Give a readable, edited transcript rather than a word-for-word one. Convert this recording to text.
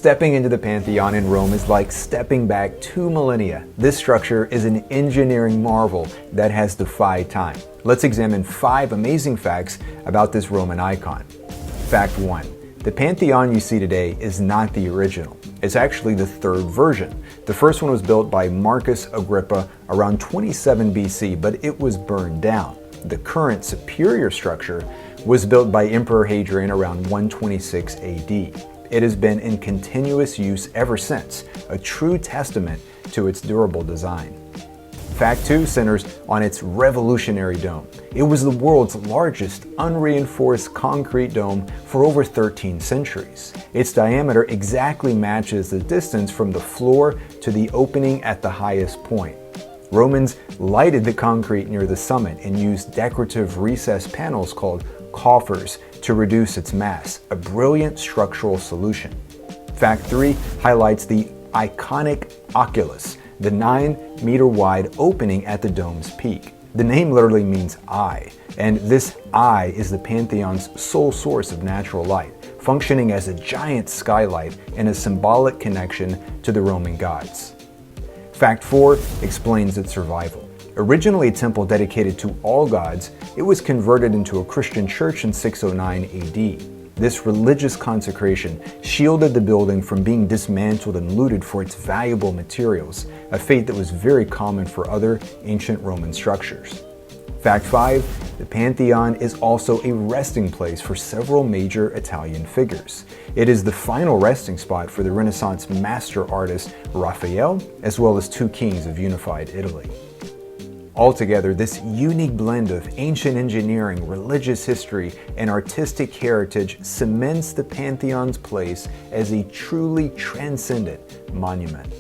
Stepping into the Pantheon in Rome is like stepping back 2 millennia. This structure is an engineering marvel that has defied time. Let's examine 5 amazing facts about this Roman icon. Fact 1. The Pantheon you see today is not the original. It's actually the 3rd version. The first one was built by Marcus Agrippa around 27 BC, but it was burned down. The current superior structure was built by Emperor Hadrian around 126 AD. It has been in continuous use ever since, a true testament to its durable design. Fact 2 centers on its revolutionary dome. It was the world's largest unreinforced concrete dome for over 13 centuries. Its diameter exactly matches the distance from the floor to the opening at the highest point. Romans lighted the concrete near the summit and used decorative recessed panels called coffers to reduce its mass, a brilliant structural solution. Fact 3 highlights the iconic Oculus, the 9-meter wide opening at the dome's peak. The name literally means eye, and this eye is the Pantheon's sole source of natural light, functioning as a giant skylight and a symbolic connection to the Roman gods. Fact 4 explains its survival. Originally a temple dedicated to all gods, it was converted into a Christian church in 609 AD. This religious consecration shielded the building from being dismantled and looted for its valuable materials, a fate that was very common for other ancient Roman structures. Fact 5, the Pantheon is also a resting place for several major Italian figures. It is the final resting spot for the Renaissance master artist Raphael, as well as 2 kings of unified Italy. Altogether, this unique blend of ancient engineering, religious history, and artistic heritage cements the Pantheon's place as a truly transcendent monument.